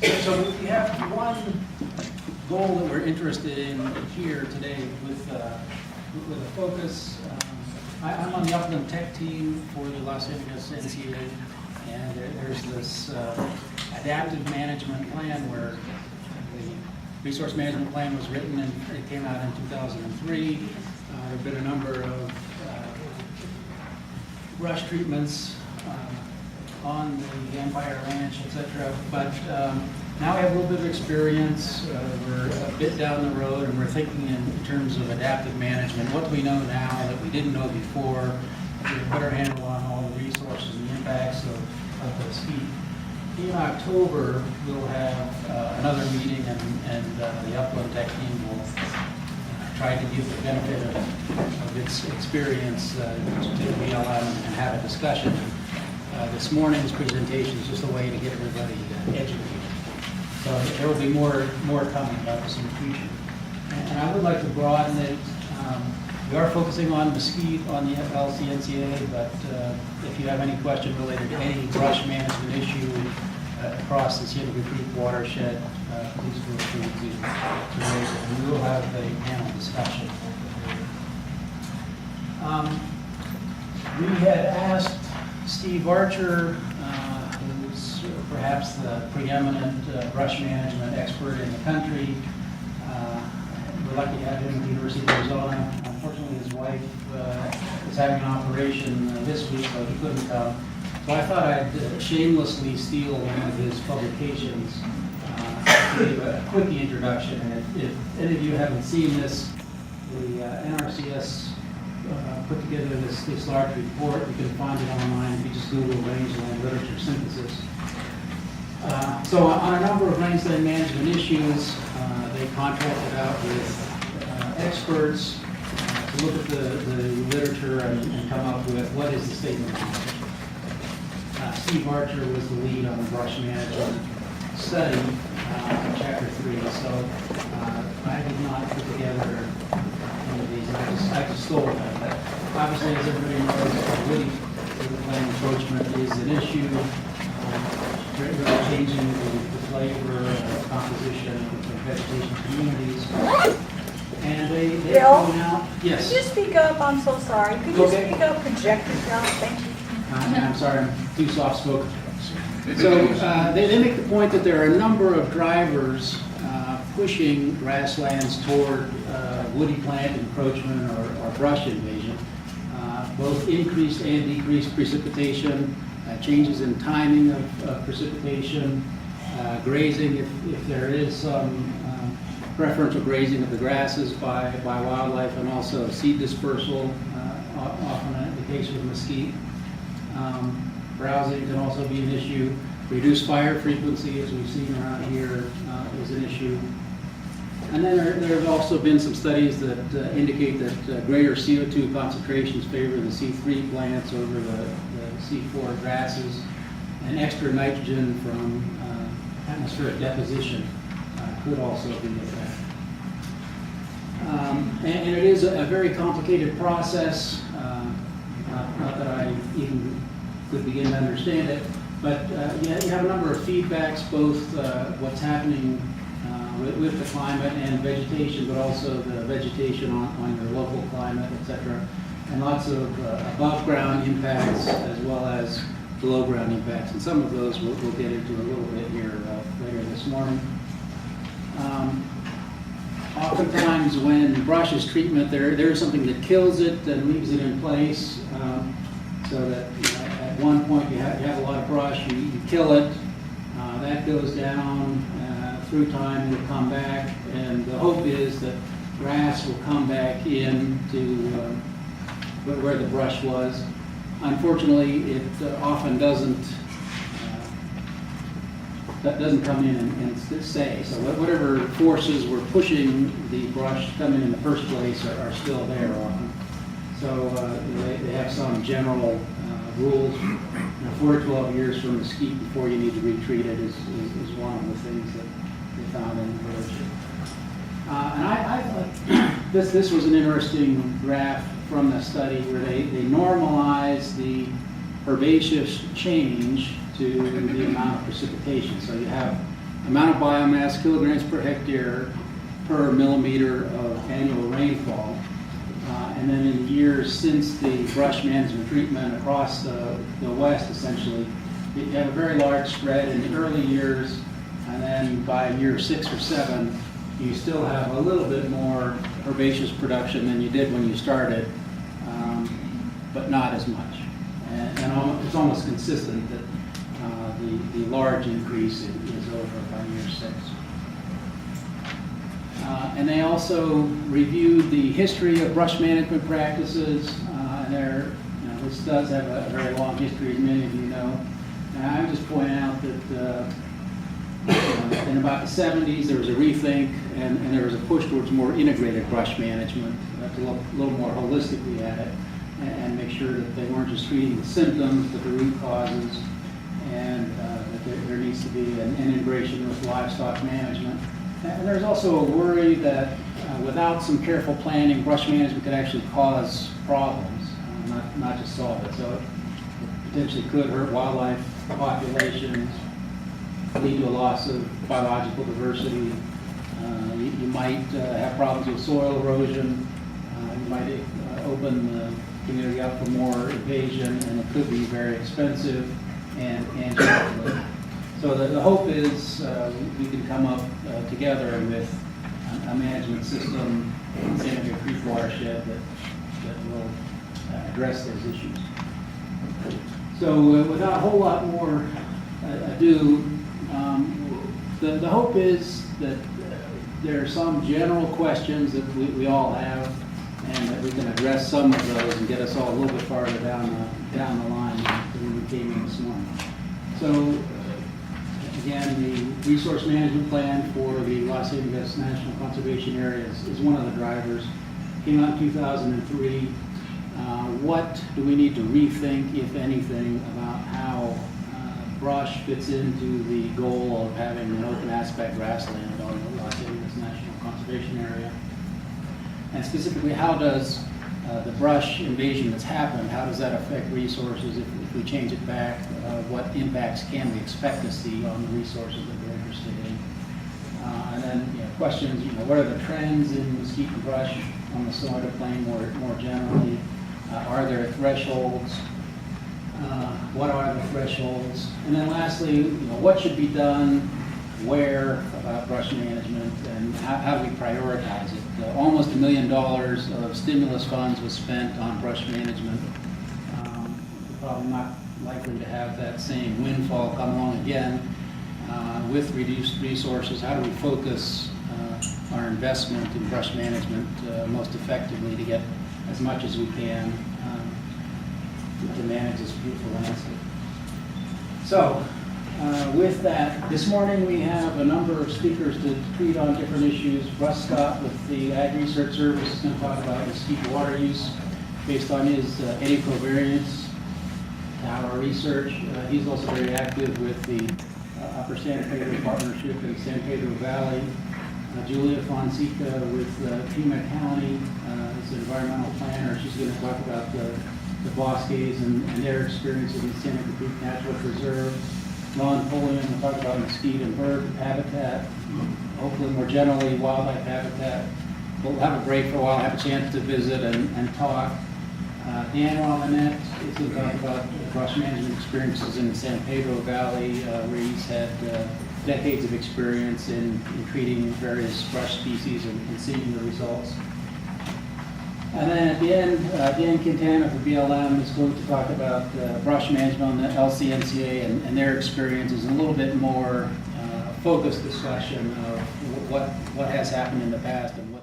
So we have one goal that we're interested in here today with a focus. I'm on the Upland Tech team for the Los Angeles NCA, and there's this adaptive management plan where the resource management plan was written and it came out in 2003. There have been a number of brush treatments on the Empire Ranch, etc. But now we have a little bit of experience. We're a bit down the road, and we're thinking in terms of adaptive management. What do we know now that we didn't know before? We have a better handle on all the resources and the impacts of the ski. In October, we'll have another meeting, and the Upland Tech team will try to give the benefit of its experience to the BLM and have a discussion. This morning's presentation is just a way to get everybody educated. So there will be more coming about this in the future. And I would like to broaden it. We are focusing on mesquite on the LCNCA, but if you have any question related to any brush management issue across the Sonoita Creek watershed, please feel free to raise it. And we will have a panel discussion. We had asked Steve Archer, who's perhaps the preeminent brush management expert in the country. We're lucky to have him at the University of Arizona. Unfortunately, his wife is having an operation this week, so he couldn't come. So I thought I'd shamelessly steal one of his publications to give a quick introduction. And if any of you haven't seen this, the NRCS put together this large report. You can find it online if you just Google rangeland literature synthesis. So on a number of rangeland management issues, they contracted out with experts to look at the literature and come up with what is the statement of knowledge. Steve Archer was the lead on the brush management study, chapter 3. So I did not put together any of these. I just stole them. But obviously, as everybody knows, woody land encroachment is an issue. Really changing the flavor, composition of vegetation communities. And they Bill? point out, yes. Could you speak up? I'm so sorry. Could you Okay. speak up, project yourself? Thank you. I'm sorry, I'm too soft-spoken. So they make the point that there are a number of drivers pushing grasslands toward woody plant encroachment or brush invasion. Both increased and decreased precipitation, changes in timing of precipitation, grazing if there is some preferential grazing of the grasses by wildlife, and also seed dispersal, often the case with mesquite. Browsing can also be an issue. Reduced fire frequency, as we've seen around here, is an issue. And then there have also been some studies that indicate that greater CO2 concentrations favor the C3 plants over the C4 grasses, and extra nitrogen from atmospheric deposition could also be a factor. And it is a very complicated process. Not that I even could begin to understand it, but you have a number of feedbacks, both what's happening with the climate and vegetation, but also the vegetation on your local climate, etc., and lots of above-ground impacts as well as below-ground impacts. And some of those we'll get into a little bit here later this morning. Oftentimes when brush is treatment, there's something that kills it and leaves it in place, so that at one point you have a lot of brush, you kill it, that goes down, through time it'll come back, and the hope is that grass will come back in to where the brush was. Unfortunately, it often doesn't come in and stay. So whatever forces were pushing the brush to come in the first place are still there often. So they have some general rules. 4 to 12 years from mesquite before you need to retreat it is one of the things that they found in the literature. And I thought this was an interesting graph from the study where they normalize the herbaceous change to the amount of precipitation. So you have amount of biomass, kilograms per hectare per millimeter of annual rainfall. And then in the years since the brush management treatment across the west, essentially, you have a very large spread in the early years, and then by year 6 or 7, you still have a little bit more herbaceous production than you did when you started, but not as much. And it's almost consistent that the large increase is over by year 6. And they also reviewed the history of brush management practices, and this does have a very long history, as many of you know. And I'm just pointing out that in about the 70s there was a rethink, and there was a push towards more integrated brush management, to look a little more holistically at it and make sure that they weren't just treating the symptoms but the root causes, and that there needs to be an integration with livestock management. And there's also a worry that without some careful planning, brush management could actually cause problems, not just solve it. So it potentially could hurt wildlife populations, lead to a loss of biological diversity. You might have problems with soil erosion. You might open the community up for more invasion, and it could be very expensive and costly. So the hope is we can come up together with a management system in the Santa Fe Creek watershed that will address those issues. So without a whole lot more ado, the hope is that there are some general questions that we all have, and that we can address some of those and get us all a little bit farther down the line than we came in this morning. So again, the resource management plan for the Los Angeles National Conservation Area is one of the drivers. Came out in 2003. What do we need to rethink, if anything, about how brush fits into the goal of having an open aspect grassland on the Los Angeles National Conservation Area? And specifically, how does the brush invasion that's happened, how does that affect resources if we change it back? What impacts can we expect to see on the resources that we're interested in? And then questions, what are the trends in mesquite and brush on the Sonoita Plain more generally? Are there thresholds? What are the thresholds? And then lastly, what should be done, where about brush management, and how do we prioritize it? Almost $1 million of stimulus funds was spent on brush management. We're probably not likely to have that same windfall come along again. With reduced resources, how do we focus our investment in brush management most effectively to get as much as we can to manage this beautiful landscape? So, with that, this morning we have a number of speakers to treat on different issues. Russ Scott with the Ag Research Service is going to talk about mesquite water use based on his eddy covariance tower research. He's also very active with the Upper San Pedro Partnership in San Pedro Valley. Julia Fonseca with Pima County is an environmental planner. She's going to talk about the Bosques and their experience in the Santa Fe Creek Natural Preserve. Ron Pulliam will talk about mesquite and bird habitat, hopefully more generally wildlife habitat. We'll have a break for a while, have a chance to visit and talk. Dan Romanette is going to talk about brush management experiences in the San Pedro Valley, where he's had decades of experience in treating various brush species and seeing the results. And then at the end, Dan Quintana of the BLM is going to talk about brush management on the LCNCA and their experiences, and a little bit more focused discussion of what has happened in the past and what